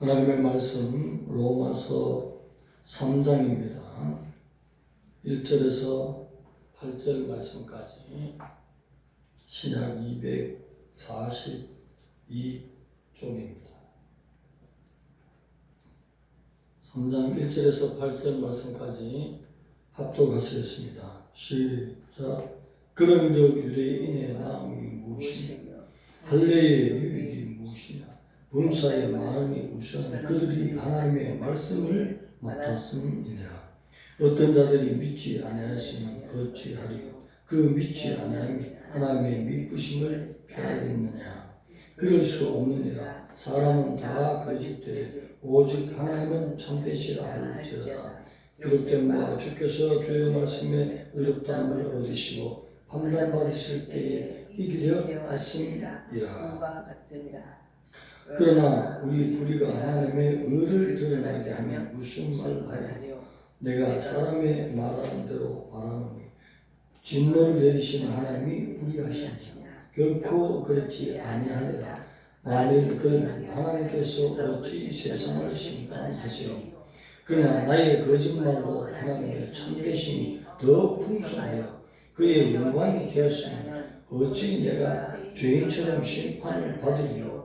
하나님의 말씀 로마서 3장입니다. 1절에서 8절 말씀까지 신약 242쪽입니다. 3장 1절에서 8절 말씀까지 합독하시겠습니다. 시작. 그런즉 유대인의 나음이 무엇이며 할례의 유익이 무엇이냐. 범사의 마음이 우선 그들이 하나님의 말씀을 맡았음이니라. 어떤 자들이 믿지 아니하시면 어찌하리요. 그 믿지 아니함이 하나님의 미쁘심을 폐하겠느냐. 그럴 수 없느니라. 사람은 다 거짓되되 오직 하나님은 참되시라 할지어다. 기록된 바 주께서 주의 말씀에 의롭다함을 얻으시고 판단받으실 때에 이기려 하심이라. 그러나 우리 불의가 하나님의 의를 드러나게 하면 무슨 말을 하랴. 내가 사람의 말하는 대로 말하노니 진노를 내리시는 하나님이 불의하시니라. 결코 그렇지 아니하리라. 만일 그러면 하나님께서 어찌 세상을 심판하시오. 그러나 나의 거짓말로 하나님의 참되심이 더 풍성하여 그의 영광이 되었으면 어찌 내가 죄인처럼 심판을 받으리요.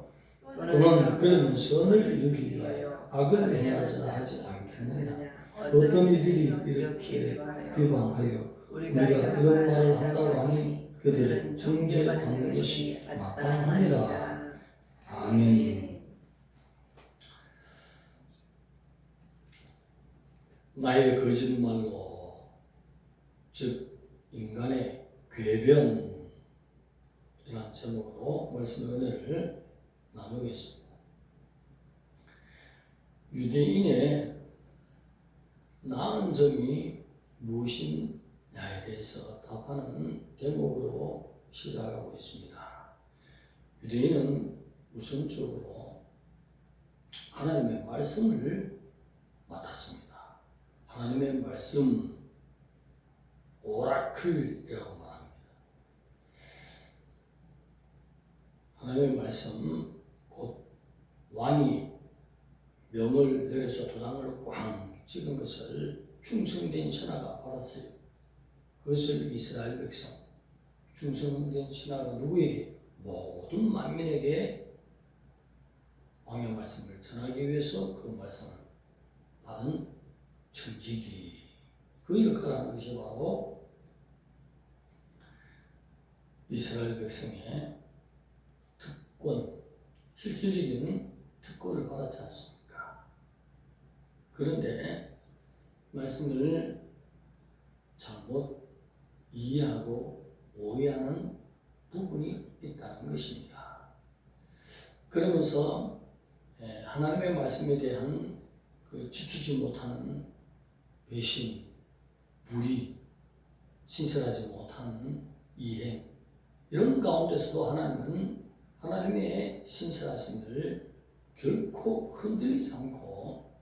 또는 그러면 선을 이루기 위하여 악을 행하자 하지 않겠느냐. 어떤 이들이 이렇게 비방하여 우리가 이런 말을 한다고 하니 그들은 정죄받는 것이 마땅하니라. 아멘. 나의 거짓말로, 즉 인간의 궤변이라는 제목으로 말씀의 은혜를 나누겠습니다. 유대인의 나은 점이 무엇이냐에 대해서 답하는 대목으로 시작하고 있습니다. 유대인은 우선적으로 하나님의 말씀을 맡았습니다. 하나님의 말씀, 오라클이라고 말합니다. 하나님의 말씀, 곧 왕이 명을 내려서 도장을 꽝 찍은 것을 충성된 신하가 받았어요. 그것을 이스라엘 백성, 충성된 신하가 누구에게? 모든 만민에게 왕의 말씀을 전하기 위해서 그 말씀을 받은 청지기, 그 역할을 하는 것이 바로 이스라엘 백성의 특권, 실질적인 특권을 받았지 않습니까? 그런데 말씀을 잘못 이해하고 오해하는 부분이 있다는 것입니다. 그러면서 하나님의 말씀에 대한 그 지키지 못하는 배신, 불의, 신실하지 못하는 이해, 이런 가운데서도 하나님은 하나님의 신실하심을 결코 흔들리지 않고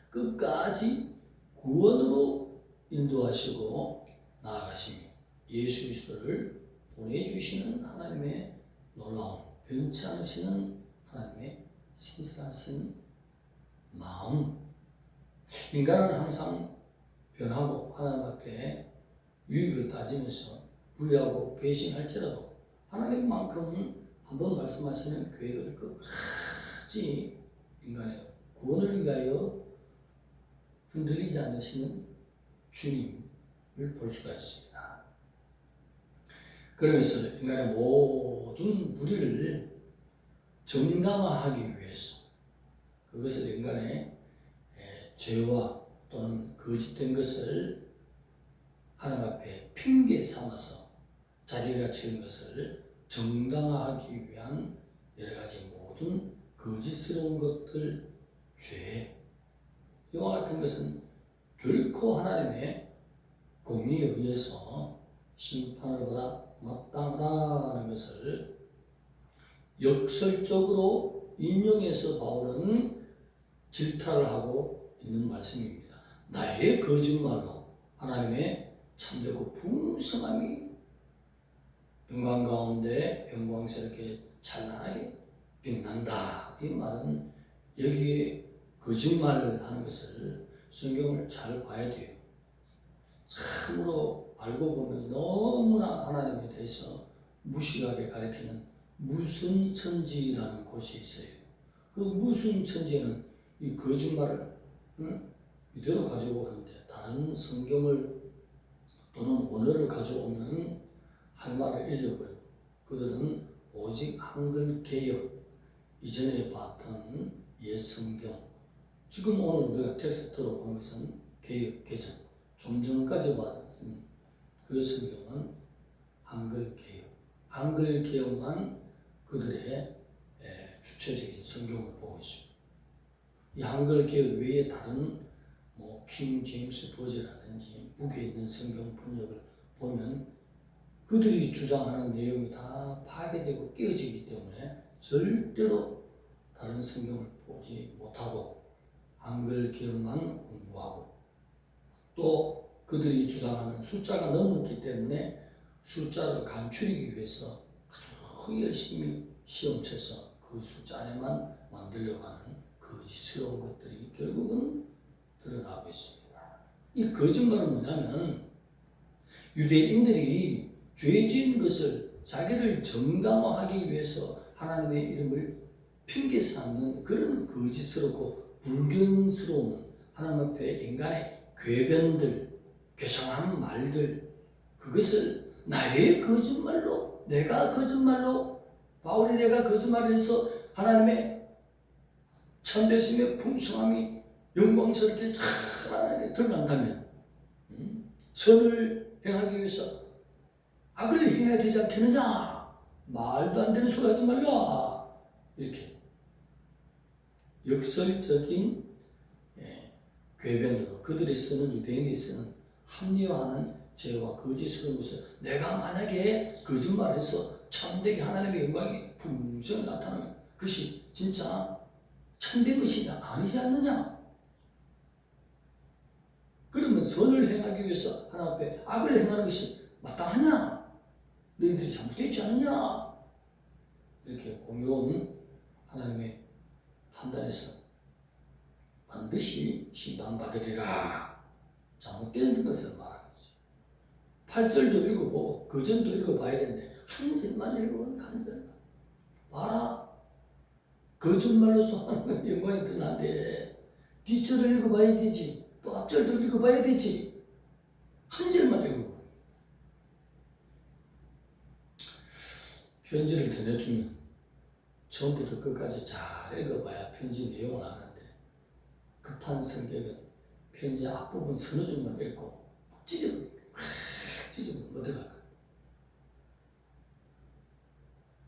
끝까지 구원으로 인도하시고 나아가시며 예수 그리스도를 보내주시는 하나님의 놀라운 변치 않으시는 하나님의 신실하신 마음. 인간은 항상 변하고 하나님 앞에 유익을 따지면서 불의하고 배신할지라도 하나님만큼은 한번 말씀하시는 계획을 끝까지 인간의 구원을 위하여 흔들리지 않으시는 주님을 볼 수가 있습니다. 그러면서 인간의 모든 무리를 정당화하기 위해서 그것을 인간의 죄와 또는 거짓된 것을 하나님 앞에 핑계 삼아서 자기가 지은 것을 정당화하기 위한 여러 가지 모든 거짓스러운 것들, 죄, 이와 같은 것은 결코 하나님의 공의에 의해서 심판을 받아 마땅하다는 것을 역설적으로 인용해서 바울은 질타를 하고 있는 말씀입니다. 나의 거짓말로 하나님의 참되고 풍성함이 영광 가운데 영광스럽게 찬란하게 빛난다. 이 말은 여기에 거짓말을 하는 것을 성경을 잘 봐야 돼요. 참으로 알고 보면 너무나 하나님에 대해서 무식하게 가르치는 무슨천지라는 곳이 있어요. 그 무슨천지는 이 거짓말을 이대로 가지고 오는데 다른 성경을 또는 원어를 가져오면 할 말을 잃어버려요. 그들은 오직 한글 개역, 이전에 봤던 옛 성경, 지금 오늘 우리가 텍스트로 보는 것은 개역, 개정, 좀 전까지 봤던 그 성경은 한글 개역, 한글 개역만 그들의 주체적인 성경을 보고 있습니다. 이 한글 개역 외에 다른 킹 제임스 버전이라든지 북에 있는 성경 번역을 보면 그들이 주장하는 내용이 다 파괴되고 깨어지기 때문에 절대로 다른 성경을 보지 못하고 한글 개역만 공부하고, 또 그들이 주장하는 숫자가 넘었기 때문에 숫자를 감추기 위해서 아주 열심히 시험 쳐서 그 숫자 안에만 만들려고 하는 거짓스러운 것들이 결국은 드러나고 있습니다. 이 거짓말은 뭐냐면 유대인들이 죄 지은 것을 자기를 정당화하기 위해서 하나님의 이름을 핑계 삼는 그런 거짓스럽고 불견스러운 하나님 앞에 인간의 궤변들, 괴상한 말들, 그것을 나의 거짓말로, 내가 거짓말로, 바울이 내가 거짓말을 해서 하나님의 참되심의 풍성함이 영광스럽게 하나님께 드러난다면 선을 행하기 위해서 악을 행해야 되지 않겠느냐? 말도 안 되는 소리 하지 말라. 이렇게 역설적인 궤변으로 그들이 쓰는, 유대인이 쓰는 합리화하는 죄와 거짓스러운 것을 내가 만약에 거짓말해서 참되게 하나님의 영광이 풍성히 나타나면 그것이 진짜 참된 것이 아니지 않느냐? 그러면 선을 행하기 위해서 하나님 앞에 악을 행하는 것이 마땅하냐? 너희들이 잘못되지 않느냐? 이렇게 공의로운 하나님의 판단에서 반드시 심판받으리라. 잘못된 것을 말하는 거지. 8절도 읽어보고 그 전도 읽어봐야 되는데 한 절만 읽어보면 한 절만. 봐라. 거짓말로서 하나님의 영광이 드러난데 뒷절을 읽어봐야 되지. 또 앞절도 읽어봐야 되지. 한 절만 읽어보면. 편지를 전해주면 처음부터 끝까지 잘 읽어봐야 편지 내용을 아는데 급한 성격은 편지 앞부분 서너 줄만 읽고 찢어버려. 찢어버려. 어디갈까?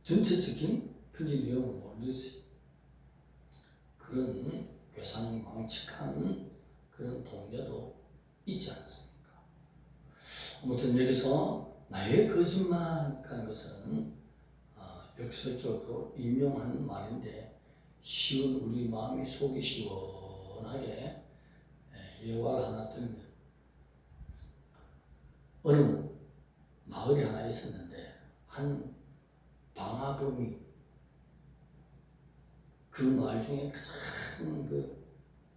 전체적인 편지 내용을 모르겠어요. 그런 괴상망측한 그런 동료도 있지 않습니까? 아무튼 여기서 나의 거짓말하는 것은 역설적으로 인용한 말인데 쉬운 우리 마음이 속이 시원하게 예화를 하나 드는 거예요. 어느 마을이 하나 있었는데 한 방화범이 그 마을 중에 가장 그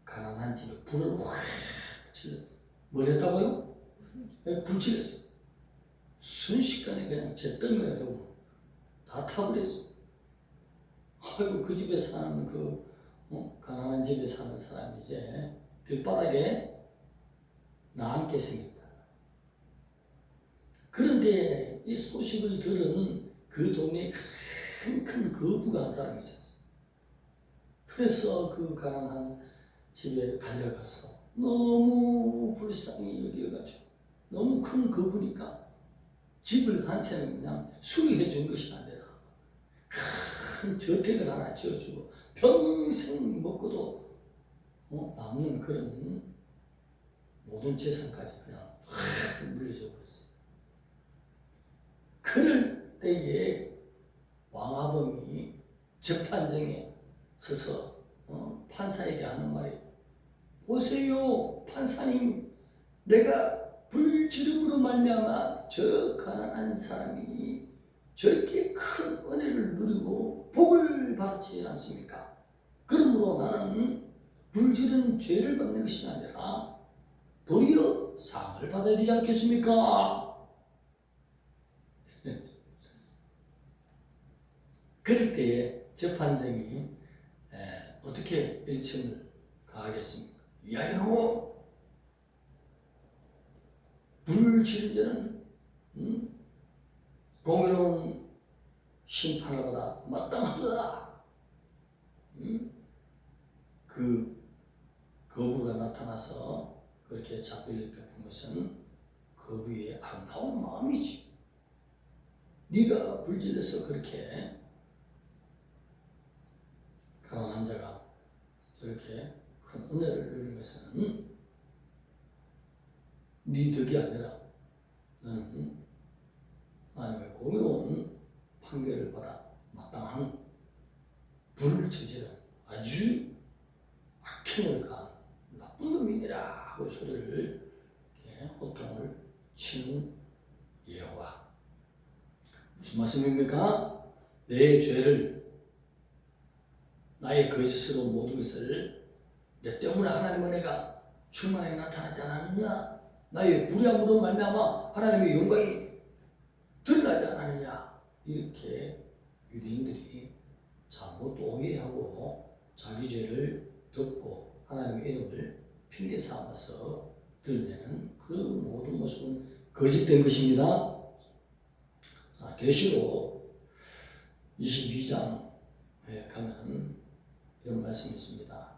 가난한 집에 불을 확 질렀어요. 뭘 했다고요? 불질렀어요. 순식간에 그냥 잿더미가 되고 다 타버렸어. 아이고, 그 집에 사는 가난한 집에 사는 사람이 이제 길바닥에 나앉게 생겼다. 그런데 이 소식을 들은 그 동네에 가장 큰 거부가 한 사람이 있었어. 그래서 그 가난한 집에 달려가서 너무 불쌍히 여겨가지고 너무 큰 거부니까 집을 한 채는 그냥 수리해 준 것이 안 되나. 큰 저택을 하나 지어주고 평생 먹고도 남는 그런 모든 재산까지 그냥 물려줘 버렸어요. 그럴 때에 왕아범이 재판정에 서서 판사에게 하는 말이, 보세요 판사님, 내가 불지름으로 말미암아 저 가난한 사람이 저렇게 큰 은혜를 누리고 복을 받았지 않습니까? 그러므로 나는 불질은 죄를 받는 것이 아니라 도리어 상을 받아야 되지 않겠습니까? 그럴 때에 재판정이 어떻게 일침을 가하겠습니까? 야 이놈! 불지른 자는 공의로운 심판을 받아 마땅하다. 그 거부가 나타나서 그렇게 자비를 베푼 것은 거부의 아름다운 마음이지. 네가 불질해서 그렇게 가난한 자가 저렇게 큰 은혜를 누리는 것은 네 덕이 아니라 너는 하나님의 공의로운 판결을 받아 마땅한 불을 저지른 아주 악행을 가한 나쁜 놈이니라 하고 소리를 호통을 치는 여호와. 무슨 말씀입니까? 내 죄를 나의 거짓으로 모든 것을 내 때문에 하나님의 은혜가 충만하게 나타나지 않았느냐? 나의 불의함으로 말미암아 하나님의 영광이 드러나지 않았느냐? 이렇게 유대인들이 잘못 오해하고 자기 죄를 덮고 하나님의 이름을 핑계 삼아서 드러내는 그 모든 모습은 거짓된 것입니다. 자, 계시록 22장에 가면 이런 말씀이 있습니다.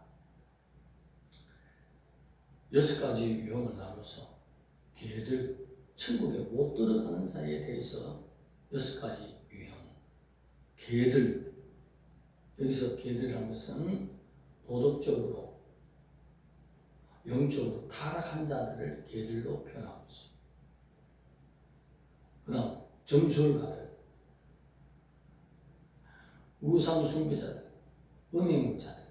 6가지 유형을 나눠서 개들 천국에 못 들어가는 자에 대해서 6가지 유형. 개들, 여기서 개들이라는 것은 도덕적으로 영적으로 타락한 자들을 개들로 표현하고 있습니다. 그 다음 점술가들, 우상 숭배자들, 음행자들,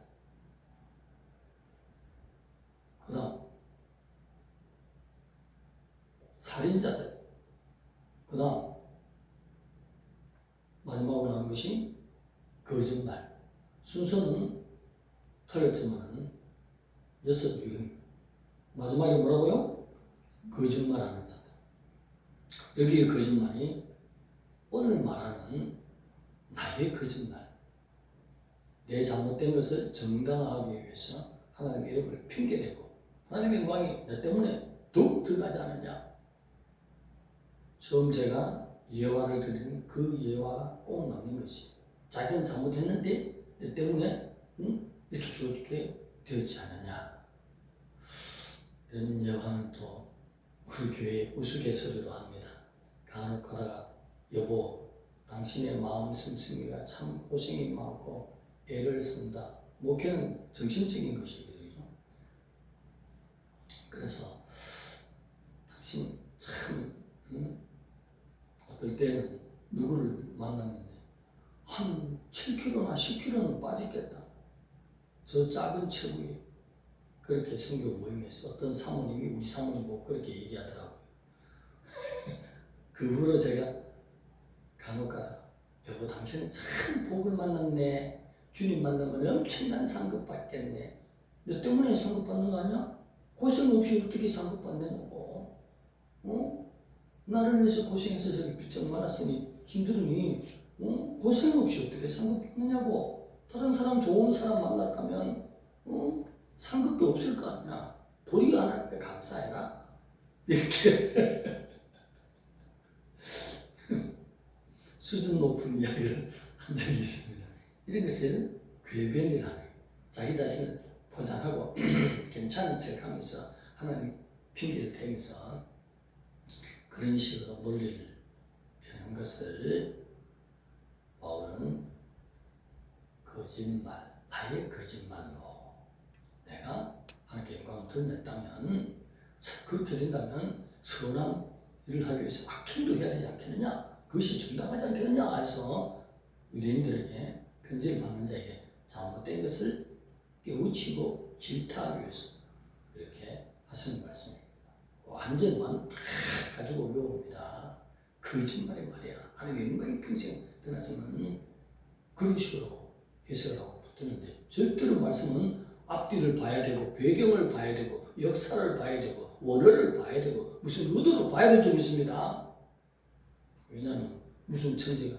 그 다음 살인자들, 그 다음 마지막으로 나온 것이 거짓말. 순서는 틀렸지만 6유형입니다. 마지막에 뭐라고요? 거짓말하는 자들. 여기에 거짓말이 오늘 말하는 나의 거짓말, 내 잘못된 것을 정당화하기 위해서 하나님의 이름을 핑계대고 하나님의 영광이 내 때문에 더욱 드러나지 않느냐. 처음 제가 예화를 드리는 그 예화가 꼭 맞는 것이, 자기는 잘못했는데 내 때문에 이렇게 좋게 되었지 않느냐. 이런 예화는 또 우리 교회 우스갯소리로 합니다. 간혹 가다가 여보, 당신의 마음 씀씀이가 참 고생이 많고 애를 쓴다. 목회는 정신적인 것이거든요. 그래서 당신 참 어떨 때는 누구를 만났는데 한 7kg나 10kg는 빠졌겠다. 저 작은 체구에. 그렇게 성교 모임에서 어떤 사모님이 우리 사모님 보고 그렇게 얘기하더라고요. 그 후로 제가 간혹 가다가 여보, 당신은 참 복을 만났네. 주님 만나면 엄청난 상급 받겠네. 너 때문에 상급 받는 거 아니야? 고생 없이 어떻게 상급 받냐고. 나를 위해서 고생해서 저기 빚장 많았으니 힘들으니 고생 없이 어떻게 상급 받느냐고. 다른 사람, 좋은 사람 만났다면 상급도 없을 거 아니야. 도리가 하나님께 감사해라. 이렇게 수준 높은 이야기를 한 적이 있습니다. 이런 것은 궤변이라는 거예요. 자기 자신을 포장하고 괜찮은 척 하면서 하나님 핑계를 대면서 그런 식으로 논리를 펴는 것을 바울은 거짓말, 나의 거짓말로 내가 하나님께 영광을 드러냈다면, 그렇게 된다면 선한 일을 하기 위해서 악행도 해야 되지 않겠느냐? 그것이 정당하지 않겠느냐? 해서 유대인들에게 편지를 받는 자에게 잘못된 것을 깨우치고 질타하기 위해서 그렇게 하시는 말씀입니다. 완전만 가지고 외웁니다. 거짓말이 말이야. 하나님의 영광이 평생 드러났으면 그런 식으로 해석을 하고 붙드는데, 절대로 말씀은 앞뒤를 봐야 되고 배경을 봐야 되고 역사를 봐야 되고 원어를 봐야 되고 무슨 의도를 봐야 될 점이 있습니다. 왜냐하면 무슨 천재가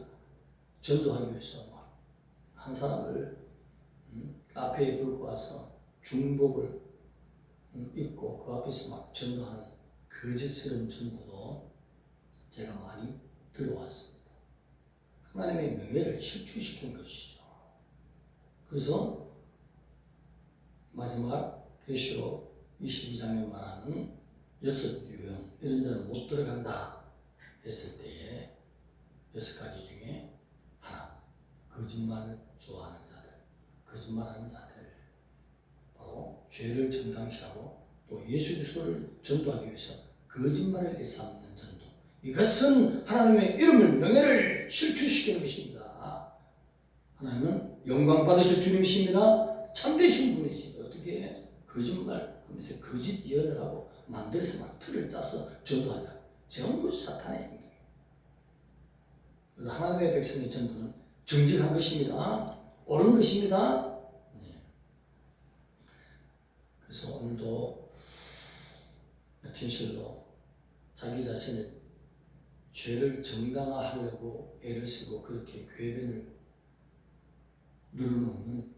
전도하기 위해서 한 사람을 카페에 불고 와서 중복을 입고 그 앞에서 막 전도하는 거짓스러운 전도도 제가 많이 들어왔습니다. 하나님의 명예를 실추시킨 것이죠. 그래서 마지막 계시록 22장에 말하는 6유형 이런 자는 못 들어간다 했을 때에 6가지 중에 하나, 거짓말을 좋아하는 자들, 거짓말하는 자들, 바로 죄를 정당시하고 또 예수 그리스도를 전도하기 위해서 거짓말을 일삼는 전도, 이것은 하나님의 이름을 명예를 실추시키는 것입니다. 하나님은 영광 받으실 주님이십니다. 참되신 분이십니다. 어떻게 거짓말 하면서 거짓 예언을 하고 만들어서 막 틀을 짜서 전도하냐, 전부 사탄의 행위입니다. 하나님의 백성의 전도는 정직한 것입니다. 옳은 것입니다. 그래서 오늘도 진실로 자기 자신을 죄를 정당화하려고 애를 쓰고 그렇게 궤변을 누르는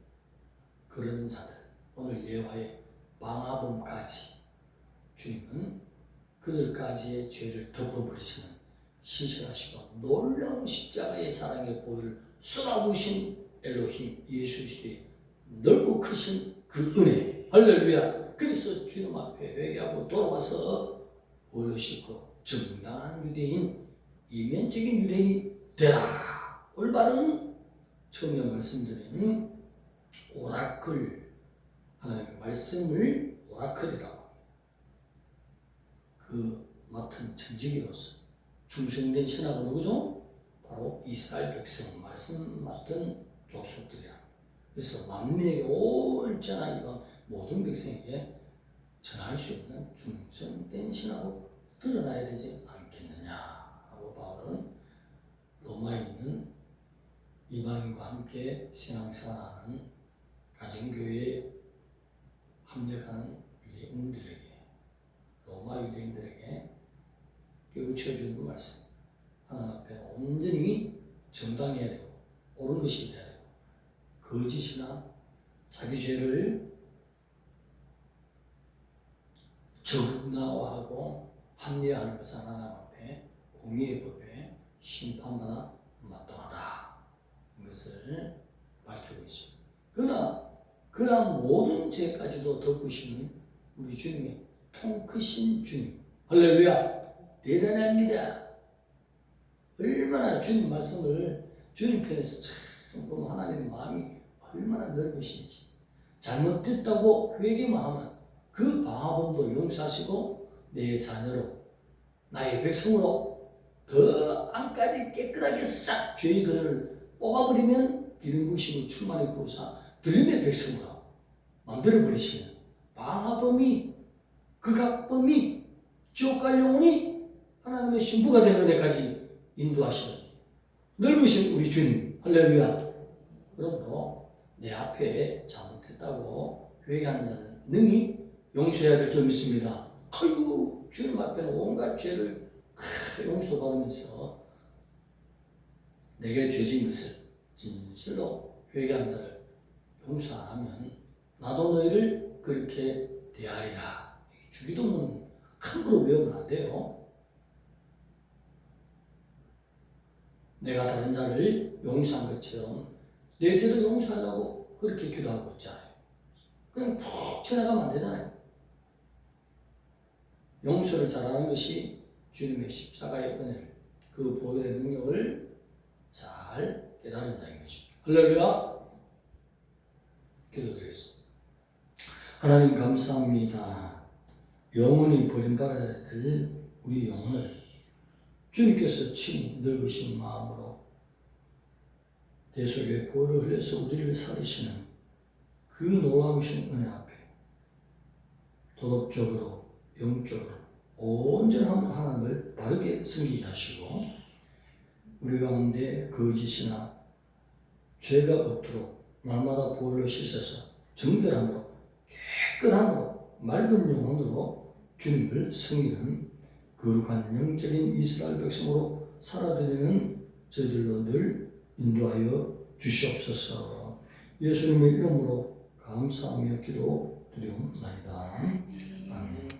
그런 자들, 오늘 예화의 방화범까지 주님은 그들까지의 죄를 덮어버리시는 신실하시고 놀라운 십자가의 사랑의 보혈을 쏟아부으신 엘로힘 예수 그리스도의 넓고 크신 그 은혜, 할렐루야. 그래서 주님 앞에 회개하고 돌아와서 보혈을 씻고 정당한 유대인, 이면적인 유대인이 되라. 올바른 처음에 말씀드린 오라클, 하나님의 말씀을 오라클이라고 그 맡은 천지기로서 충성된 신하가 누구죠? 바로 이스라엘 백성 말씀 맡은 족속들이야. 그래서 만민에게 온전한 이방 모든 백성에게 전할 수 있는 충성된 신하로 드러나야 되지 않겠느냐라고 바울은 로마에 있는 이방인과 함께 신앙생활하는 가정교회에 합력하는 유대인들에게, 로마 유대인들에게 깨우쳐주는 그 말씀, 하나님 앞에 온전히 정당해야 되고 옳은 것이 돼야 되고 거짓이나 자기 죄를 정당화하고 합리화하는 것은 하나님 앞에 공의의 법에 심판받아 마땅하다, 이것을 밝히고 있습니다. 그러나 그러한 모든 죄까지도 덮으시는 우리 주님의 통 크신 주님, 할렐루야, 대단합니다. 얼마나 주님 말씀을 주님 편에서 참 보면 하나님의 마음이 얼마나 넓으신지, 잘못됐다고 회개만 하면 그 방화범도 용서하시고 내 자녀로, 나의 백성으로 더 안까지 깨끗하게 싹 죄의 그늘을 뽑아버리면 기름 부으심을 충만히 부으사 들림의 백성으로 만들어버리시는 방화범이, 극악범이, 지옥 갈 영혼이 하나님의 신부가 되는 데까지 인도하시는 넓으신 우리 주님, 할렐루야. 그러므로 내 앞에 잘못했다고 회개하는 자는 능히 용서해야 될 점이 있습니다. 아이고, 주님 앞에는 온갖 죄를 용서받으면서 내게 죄진 것을 진실로 회개한 자를 용서 안 하면 나도 너희를 그렇게 대하리라. 주기도문 함부로 외우면 안 돼요. 내가 다른 자를 용서한 것처럼 내 죄도 용서하려고 그렇게 기도하고 있잖아요. 그냥 푹 지나가면 안 되잖아요. 용서를 잘하는 것이 주님의 십자가의 은혜를, 그 보혈의 능력을 잘 깨달은 자인 것입니다. 할렐루야. 기도드리겠습니다. 하나님 감사합니다. 영원히 버림받아야 될 우리 영혼을 주님께서 친히 넓으신 마음으로 대속의 보혈을 흘려서 우리를 살리시는 그 놀라우신 은혜 앞에 도덕적으로, 영적으로 온전한 하나님을 바르게 섬기게 하시고 우리 가운데 거짓이나 죄가 없도록 날마다 보혈로 씻어서 정결함으로 깨끗함으로 맑은 영혼으로 주님을 섬기는 거룩한 영적인 이스라엘 백성으로 살아다니는 저희들로 늘 인도하여 주시옵소서. 예수님의 이름으로 감사하며 기도드리옵나이다. 아멘.